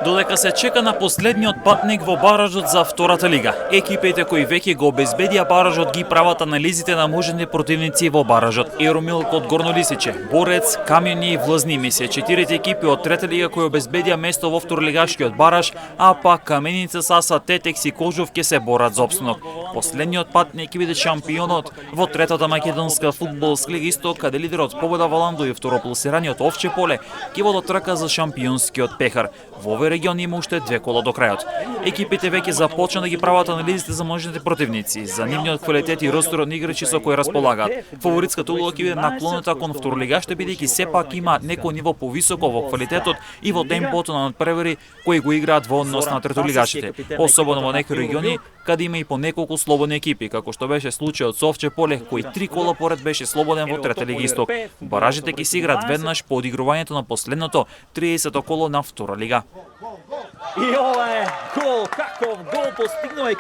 Додека се чека на последниот патник во баражот за втората лига, екипите кои веќе го обезбедија баражот ги прават анализите на можни противници во баражот. Еромил од Горнолисиче, Борец, Камјони и Влазни се четирите екипи од трета лига кои обезбедија место во второлигашкиот бараж, а пак Каменица, Саса, Тетекс и Кожув ќе се борат за опстанок. Последниот пат на екипите шампионот во третата македонска фудбалска лига Исток, каде лидерот победа Валандо и второпласираниот Овче поле ќе водат трка за шампионскиот пехар. Во овој регион има уште 2 кола до крајот. Екипите веќе започна да ги прават анализите за можните противници, за нивниот квалитет и ростерот на играчи со кои располагаат. Фаворитската улога ќе биде наклонета кон второлигаште, бидејќи сепак има некој ниво повисоко во квалитетот и во темпото на надпревари кои го играат во однос на третолигашите, особено во некои региони каде има и по неколку слободни екипи, како што беше случајот со Овче поле, кој 3 кола поред беше слободен во трета лига Исток. Баражите ќе се играат веднаш по одигрувањето на последното 30-то коло на втора лига. И ова е гол, каков гол постигнува